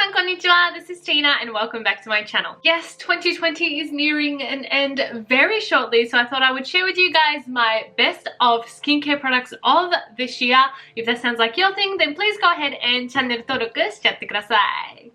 Minasan konnichiwa, this is Tina and welcome back to my channel. Yes, 2020 is nearing an end very shortly, so I thought I would share with you guys my best of skincare products of this year. If that sounds like your thing, then please go ahead and channel登録しちゃってください.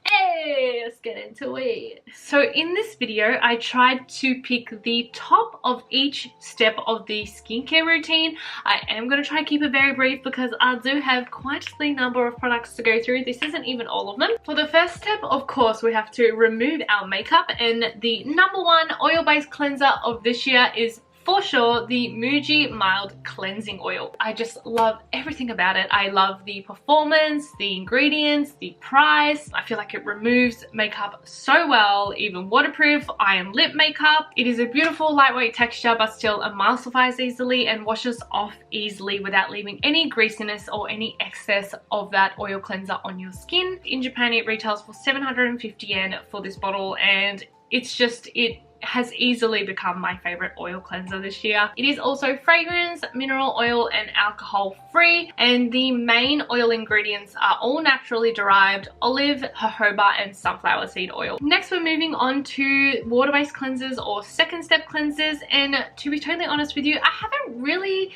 Hey, let's get into it. So in this video, I tried to pick the top of each step of the skincare routine. I am going to try to keep it very brief because I do have quite the number of products to go through. This isn't even all of them. For the first step, of course, we have to remove our makeup, and the number one oil-based cleanser of this year is for sure the MUJI Mild Cleansing Oil. I just love everything about it. I love the performance, the ingredients, the price. I feel like it removes makeup so well, even waterproof iron lip makeup. It is a beautiful lightweight texture but still emulsifies easily and washes off easily without leaving any greasiness or any excess of that oil cleanser on your skin. In Japan it retails for 750 yen for this bottle, and it's just, it has easily become my favorite oil cleanser this year. It is also fragrance, mineral oil and alcohol free, and the main oil ingredients are all naturally derived olive, jojoba and sunflower seed oil. Next we're moving on to water-based cleansers or second step cleansers, and to be totally honest with you, I haven't really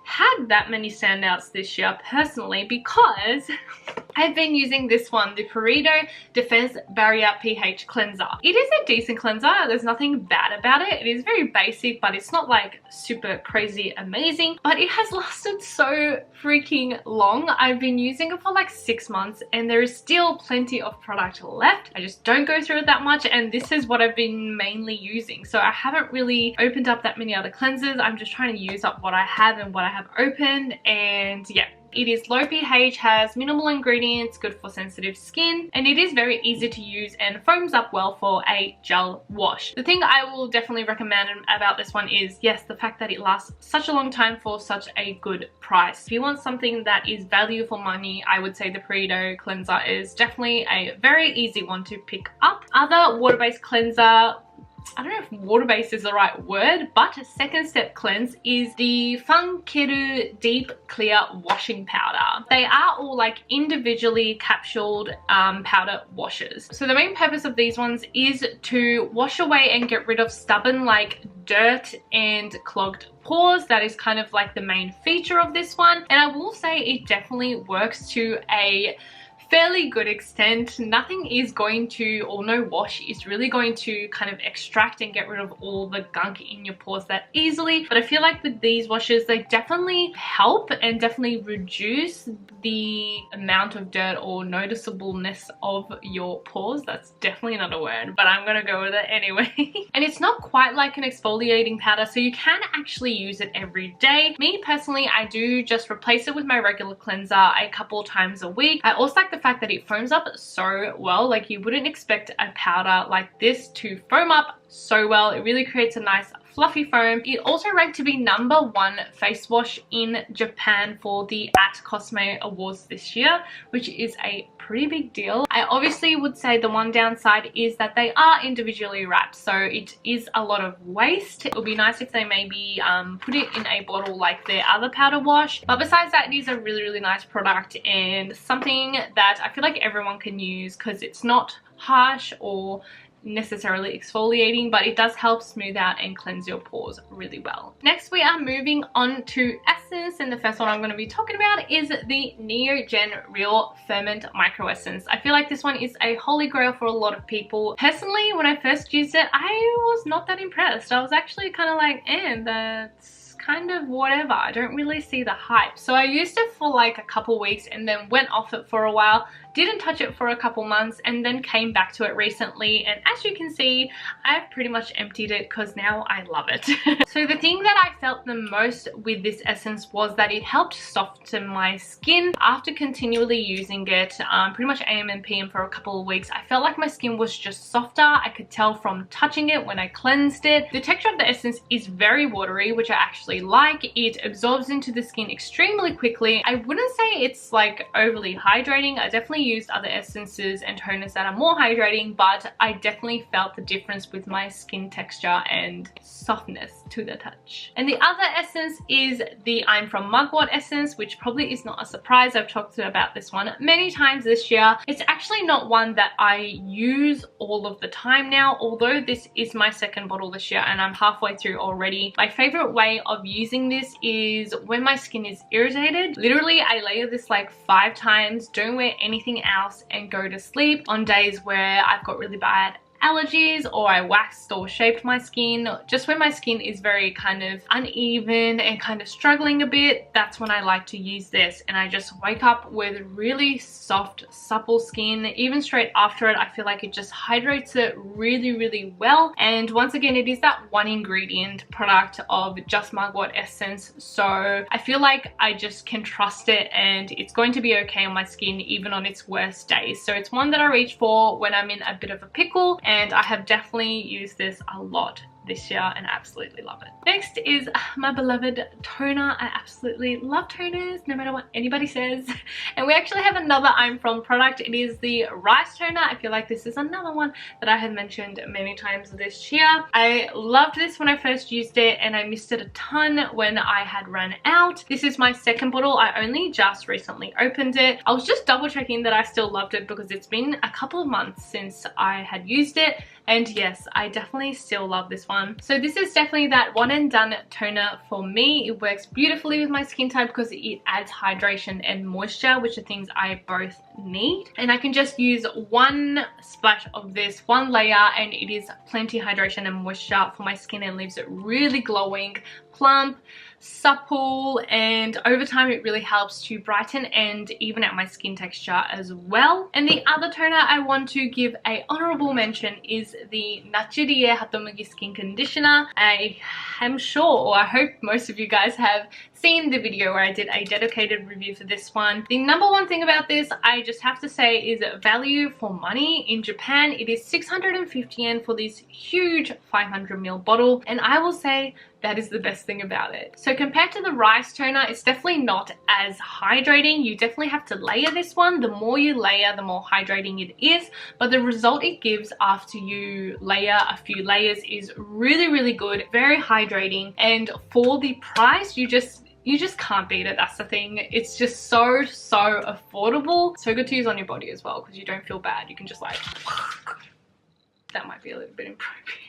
had that many standouts this year personally because I've been using this one, the Purito Defense Barrier pH Cleanser. It is a decent cleanser, there's nothing bad about it. It is very basic, but it's not like super crazy amazing, but it has lasted so freaking long. I've been using it for like 6 months and there is still plenty of product left. I just don't go through it that much, and this is what I've been mainly using. So I haven't really opened up that many other cleansers. I'm just trying to use up what I have and what I have opened, and yeah. It is low pH, has minimal ingredients, good for sensitive skin, and it is very easy to use and foams up well for a gel wash. The thing I will definitely recommend about this one is, yes, the fact that it lasts such a long time for such a good price. If you want something that is value for money, I would say the Purito cleanser is definitely a very easy one to pick up. Other water-based cleanser, I don't know if water-based is the right word, but a second step cleanse is the Fancl Deep Clear Washing Powder. They are all like individually capsuled powder washes. So the main purpose of these ones is to wash away and get rid of stubborn like dirt and clogged pores. That is kind of like the main feature of this one, and I will say it definitely works to a fairly good extent. Nothing is going to, or no wash is really going to kind of extract and get rid of all the gunk in your pores that easily, but I feel like with these washes they definitely help and definitely reduce the amount of dirt or noticeableness of your pores. That's definitely not a word, but I'm gonna go with it anyway. And it's not quite like an exfoliating powder, so you can actually use it every day. Me personally, I do just replace it with my regular cleanser a couple times a week. I also like the fact that it foams up so well. Like, you wouldn't expect a powder like this to foam up so well. It really creates a nice fluffy foam. It also ranked to be #1 face wash in Japan for the @Cosme Awards this year, which is a pretty big deal. I obviously would say the one downside is that they are individually wrapped, so it is a lot of waste. It would be nice if they maybe put it in a bottle like their other powder wash, but besides that, it is a really nice product and something that I feel like everyone can use because it's not harsh or necessarily exfoliating, but it does help smooth out and cleanse your pores really well. Next we are moving on to essence, and the first one I'm going to be talking about is the Neogen Real Ferment Micro Essence. I feel like this one is a holy grail for a lot of people. Personally, when I first used it, I was not that impressed. I was actually kind of like, that's kind of whatever. I don't really see the hype. So I used it for like a couple weeks and then went off it for a while. Didn't touch it for a couple months and then came back to it recently, and as you can see, I've pretty much emptied it because now I love it. So the thing that I felt the most with this essence was that it helped soften my skin. After continually using it pretty much AM and PM for a couple of weeks, I felt like my skin was just softer. I could tell from touching it when I cleansed it. The texture of the essence is very watery, which I actually like. It absorbs into the skin extremely quickly. I wouldn't say it's like overly hydrating. I definitely used other essences and toners that are more hydrating, but I definitely felt the difference with my skin texture and softness. to the touch. And the other essence is the I'm from Mugwort essence, which probably is not a surprise. I've talked about this one many times this year. It's actually not one that I use all of the time now, although this is my second bottle this year and I'm halfway through already. My favorite way of using this is when my skin is irritated. Literally, I layer this like 5 times, don't wear anything else, and go to sleep on days where I've got really bad allergies or I waxed or shaped my skin. Just when my skin is very kind of uneven and kind of struggling a bit, that's when I like to use this, and I just wake up with really soft, supple skin. Even straight after it, I feel like it just hydrates it really well. And once again, it is that one ingredient product of just Mugwort essence, so I feel like I just can trust it and it's going to be okay on my skin even on its worst days. So it's one that I reach for when I'm in a bit of a pickle, and I have definitely used this a lot this year and absolutely love it. Next is my beloved toner. I absolutely love toners, no matter what anybody says. And we actually have another I'm From product. It is the rice toner. I feel like this is another one that I have mentioned many times this year. I loved this when I first used it and I missed it a ton when I had run out. This is my second bottle. I only just recently opened it. I was just double checking that I still loved it because it's been a couple of months since I had used it. And yes, I definitely still love this one. So this is definitely that one and done toner for me. It works beautifully with my skin type because it adds hydration and moisture, which are things I both need. And I can just use one splash of this, one layer, and it is plenty hydration and moisture for my skin and leaves it really glowing, plump, supple, and over time it really helps to brighten and even out my skin texture as well. And the other toner I want to give a honorable mention is the Naturie Hatomugi skin conditioner. I am sure, or I hope most of you guys have seen the video where I did a dedicated review for this one. The number one thing about this, I just have to say, is value for money. In Japan, it is 650 yen for this huge 500ml bottle, and I will say that is the best thing about it. So compared to the rice toner, it's definitely not as hydrating. You definitely have to layer this one. The more you layer, the more hydrating it is, but the result it gives after you layer a few layers is really good, very hydrating, and for the price, you just can't beat it. That's the thing. It's just so affordable. So good to use on your body as well because you don't feel bad. You can just like, that might be a little bit inappropriate.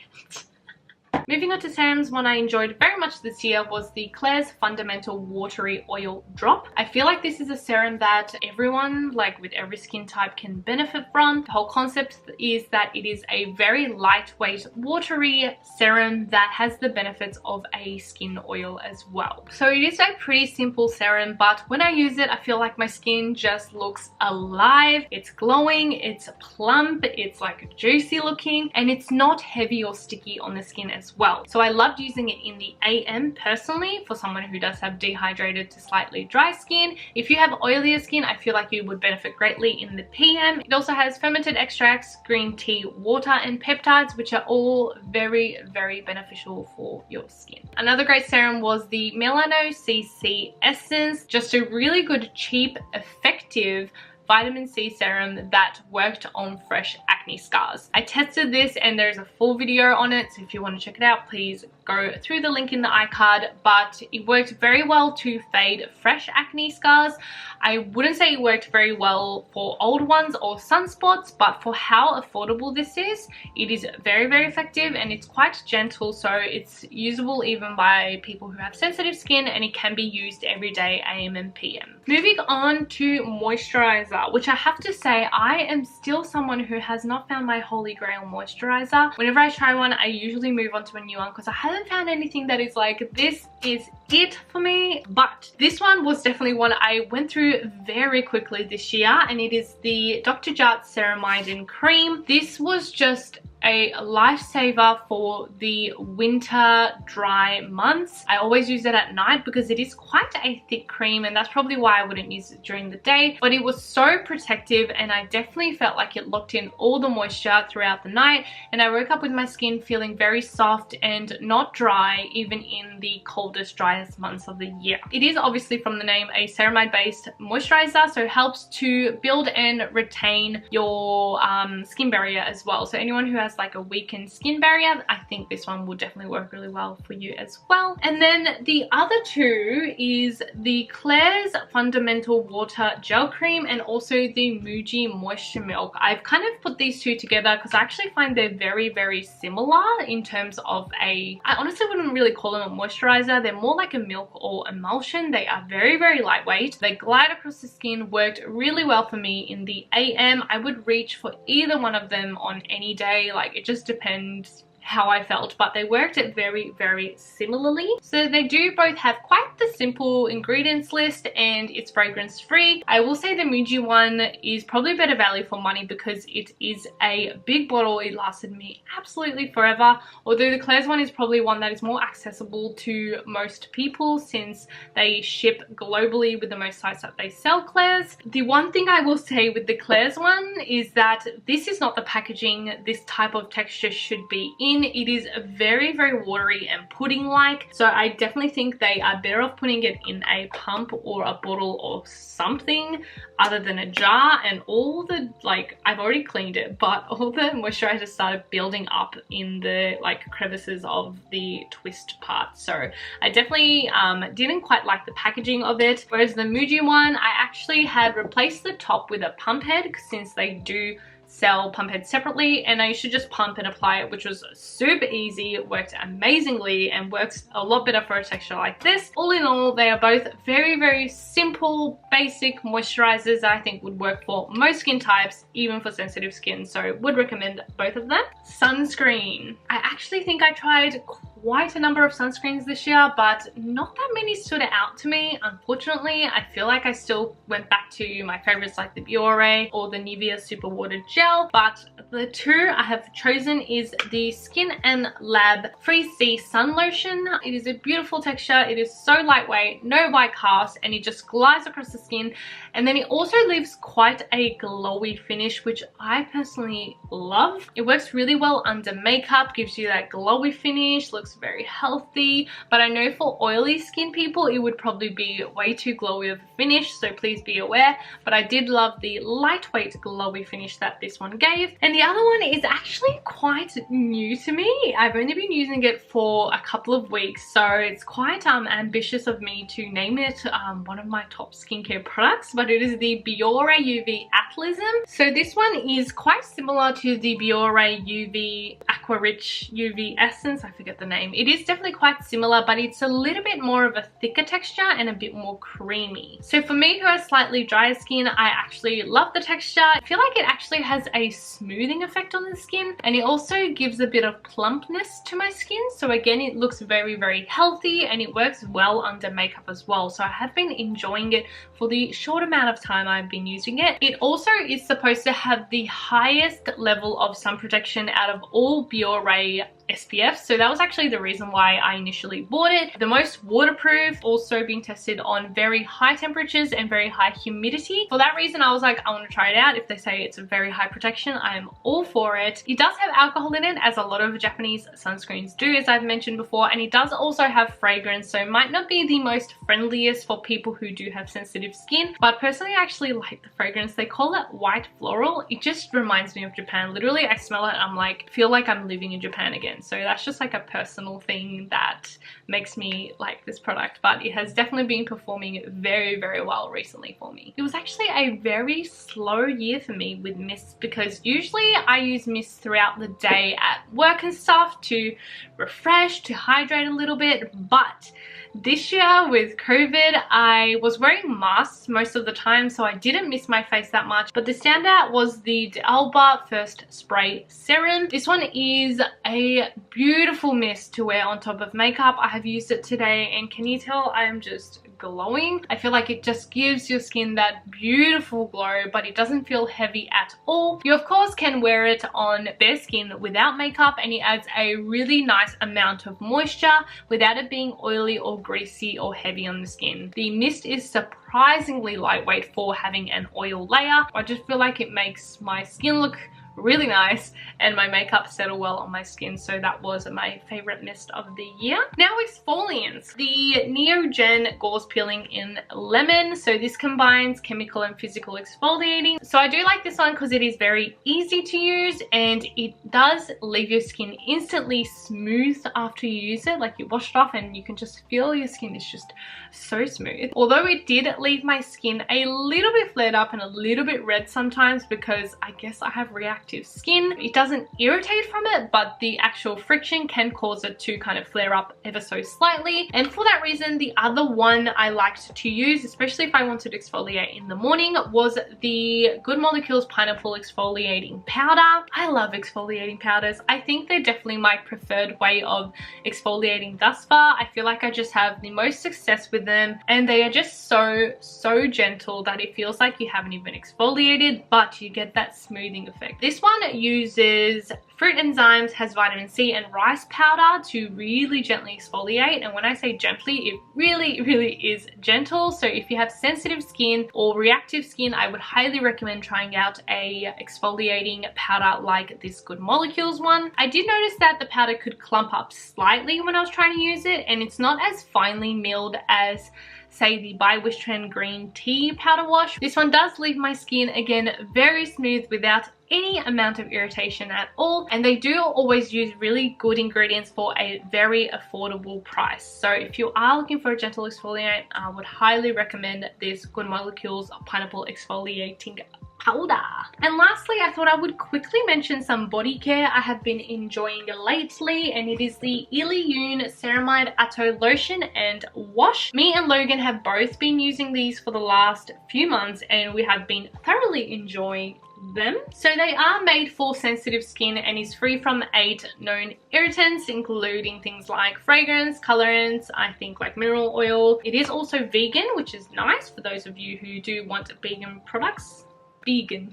Moving on to serums, one I enjoyed very much this year was the Klairs Fundamental Watery Oil Drop. I feel like this is a serum that everyone, like with every skin type, can benefit from. The whole concept is that it is a very lightweight, watery serum that has the benefits of a skin oil as well. So it is a pretty simple serum, but when I use it, I feel like my skin just looks alive. It's glowing, it's plump, it's like juicy looking, and it's not heavy or sticky on the skin as well. So I loved using it in the AM personally for someone who does have dehydrated to slightly dry skin. If you have oilier skin, I feel like you would benefit greatly in the PM. It also has fermented extracts, green tea, water, and peptides, which are all very beneficial for your skin. Another great serum was the Melano CC Essence, just a really good, cheap, effective vitamin C serum that worked on fresh acne scars. I tested this and there's a full video on it, so if you want to check it out, please go through the link in the iCard, but it worked very well to fade fresh acne scars. I wouldn't say it worked very well for old ones or sunspots, but for how affordable this is, it is very effective, and it's quite gentle, so it's usable even by people who have sensitive skin, and it can be used every day, AM and PM. Moving on to moisturizer, which I have to say, I am still someone who has not found my holy grail moisturizer. Whenever I try one, I usually move on to a new one because I haven't found anything that is like, this is it for me. But this one was definitely one I went through very quickly this year, and it is the Dr.jart Ceramidin cream. This was just a lifesaver for the winter dry months. I always use it at night because it is quite a thick cream, and that's probably why I wouldn't use it during the day, but it was so protective, and I definitely felt like it locked in all the moisture throughout the night, and I woke up with my skin feeling very soft and not dry even in the coldest, driest months of the year. It is obviously, from the name, a ceramide based moisturizer, so it helps to build and retain your skin barrier as well. So anyone who has has like a weakened skin barrier, I think this one will definitely work really well for you as well. And then the other two is the Klairs Fundamental Water Gel Cream and also the MUJI Moisture Milk. I've kind of put these two together because I actually find they're very, very similar in terms of I honestly wouldn't really call them a moisturizer. They're more like a milk or emulsion. They are very, very lightweight. They glide across the skin, worked really well for me in the AM. I would reach for either one of them on any day. Like, it just depends how I felt, but they worked it very, very similarly. So they do both have quite the simple ingredients list and it's fragrance free. I will say the MUJI one is probably better value for money because it is a big bottle. It lasted me absolutely forever, although the Klairs one is probably one that is more accessible to most people since they ship globally with the most sites that they sell Klairs. The one thing I will say with the Klairs one is that this is not the packaging this type of texture should be in. It is very, very watery and pudding-like, so I definitely think they are better off putting it in a pump or a bottle or something other than a jar. And all the, like, I've already cleaned it, but all the moisturizer started building up in the like crevices of the twist part, so I definitely didn't quite like the packaging of it. Whereas the MUJI one, I actually had replaced the top with a pump head since they do sell pump heads separately, and I should just pump and apply it, which was super easy. It worked amazingly and works a lot better for a texture like this. All in all, they are both very, very simple, basic moisturizers that I think would work for most skin types, even for sensitive skin, so would recommend both of them. Sunscreen. I actually think I tried quite a number of sunscreens this year, but not that many stood out to me. Unfortunately, I feel like I still went back to my favorites like the Biore or the Nivea Super Water Gel, but the two I have chosen is the Skin and Lab Free C Sun Lotion. It is a beautiful texture. It is so lightweight, no white cast, and it just glides across the skin, and then it also leaves quite a glowy finish, which I personally love. It works really well under makeup, gives you that glowy finish, looks very healthy, but I know for oily skin people it would probably be way too glowy of a finish, so please be aware. But I did love the lightweight glowy finish that this one gave. And the other one is actually quite new to me. I've only been using it for a couple of weeks, so it's quite ambitious of me to name it one of my top skincare products, but it is the Biore UV Athlizm. So this one is quite similar to the Biore UV Aqua Rich UV Essence. I forget the name. It is definitely quite similar, but it's a little bit more of a thicker texture and a bit more creamy. So for me, who has slightly drier skin, I actually love the texture. I feel like it actually has a smoothing effect on the skin, and it also gives a bit of plumpness to my skin. So again, it looks very, very healthy and it works well under makeup as well. So I have been enjoying it for the short amount of time I've been using it. It also is supposed to have the highest level of sun protection out of all Biore SPF, so that was actually the reason why I initially bought it. The most waterproof, also being tested on very high temperatures and very high humidity. For that reason, I was like, I want to try it out. If they say it's a very high protection, I am all for it. It does have alcohol in it, as a lot of Japanese sunscreens do, as I've mentioned before, and it does also have fragrance, so it might not be the most friendliest for people who do have sensitive skin, but personally I actually like the fragrance. They call it white floral. It just reminds me of Japan. Literally, I smell it and I'm like, feel like I'm living in Japan again. So that's just like a personal thing that makes me like this product, but it has definitely been performing very, very well recently for me. It was actually a very slow year for me with mists, because usually I use mists throughout the day at work and stuff to refresh, to hydrate a little bit, but this year with COVID, I was wearing masks most of the time, so I didn't miss my face that much. But the standout was the D'Alba First Spray Serum. This one is a beautiful mist to wear on top of makeup. I have used it today, and can you tell I am just glowing? I feel like it just gives your skin that beautiful glow, but it doesn't feel heavy at all. You of course can wear it on bare skin without makeup, and it adds a really nice amount of moisture without it being oily or greasy or heavy on the skin. The mist is surprisingly lightweight for having an oil layer. I just feel like it makes my skin look really nice, and my makeup settled well on my skin, so that was my favorite mist of the year. Now exfoliants. The Neogen Gauze Peeling in Lemon. So this combines chemical and physical exfoliating. So I do like this one because it is very easy to use, and it does leave your skin instantly smooth after you use it. Like, you wash it off and you can just feel your skin is just so smooth. Although it did leave my skin a little bit flared up and a little bit red sometimes, because I guess I have reactive skin. It doesn't irritate from it, but the actual friction can cause it to kind of flare up ever so slightly. And for that reason, the other one I liked to use, especially if I wanted to exfoliate in the morning, was the Good Molecules Pineapple Exfoliating Powder. I love exfoliating powders. I think they're definitely my preferred way of exfoliating thus far. I feel like I just have the most success with them, and they are just so gentle that it feels like you haven't even exfoliated, but you get that smoothing effect. This one uses fruit enzymes, has vitamin C and rice powder to really gently exfoliate. And when I say gently, it really is gentle. So if you have sensitive skin or reactive skin, I would highly recommend trying out a exfoliating powder like this Good Molecules one. I did notice that the powder could clump up slightly when I was trying to use it, and it's not as finely milled as, say, the by Wishtrend green tea powder wash. This one does leave my skin, again, very smooth without any amount of irritation at all, and they do always use really good ingredients for a very affordable price. So if you are looking for a gentle exfoliant, I would highly recommend this Good Molecules Pineapple Exfoliating Powder. And lastly, I thought I would quickly mention some body care I have been enjoying lately, and it is the Illyune Ceramide Atto Lotion and Wash. Me and Logan have both been using these for the last few months, and we have been thoroughly enjoying them. So they are made for sensitive skin and is free from 8 known irritants, including things like fragrance, colorants, I think like mineral oil. It is also vegan, which is nice for those of you who do want vegan products. Vegan.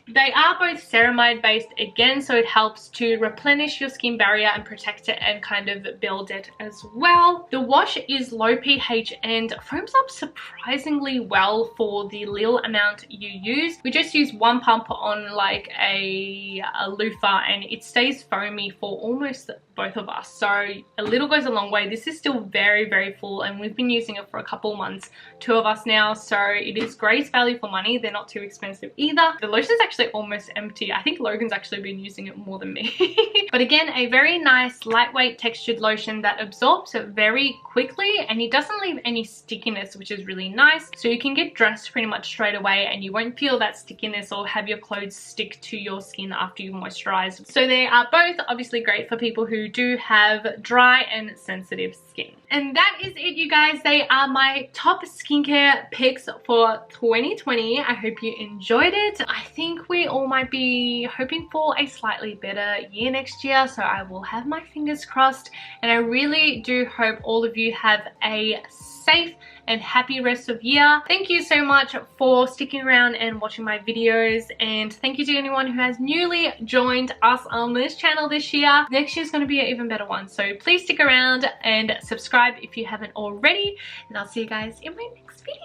They are both ceramide based again, so it helps to replenish your skin barrier and protect it and kind of build it as well. The wash is low pH and foams up surprisingly well for the little amount you use. We just use 1 pump on like a loofah, and it stays foamy for almost both of us, so a little goes a long way. This is still very full, and we've been using it for a couple months, 2 of us now, so it is great value for money. They're not too expensive either. The lotion's actually almost empty. I think Logan's actually been using it more than me. But again, a very nice lightweight textured lotion that absorbs it very quickly, and it doesn't leave any stickiness, which is really nice. So you can get dressed pretty much straight away and you won't feel that stickiness or have your clothes stick to your skin after you moisturize. So they are both obviously great for people who do have dry and sensitive skin. And that is it, you guys. They are my top skincare picks for 2020. I hope you enjoyed it. I think we all might be hoping for a slightly better year next year, so I will have my fingers crossed, and I really do hope all of you have a safe and happy rest of year. Thank you so much for sticking around and watching my videos, and thank you to anyone who has newly joined us on this channel this year. Next year is going to be an even better one, so please stick around and subscribe if you haven't already, and I'll see you guys in my next video.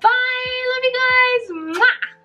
Bye! Love you guys! Mwah!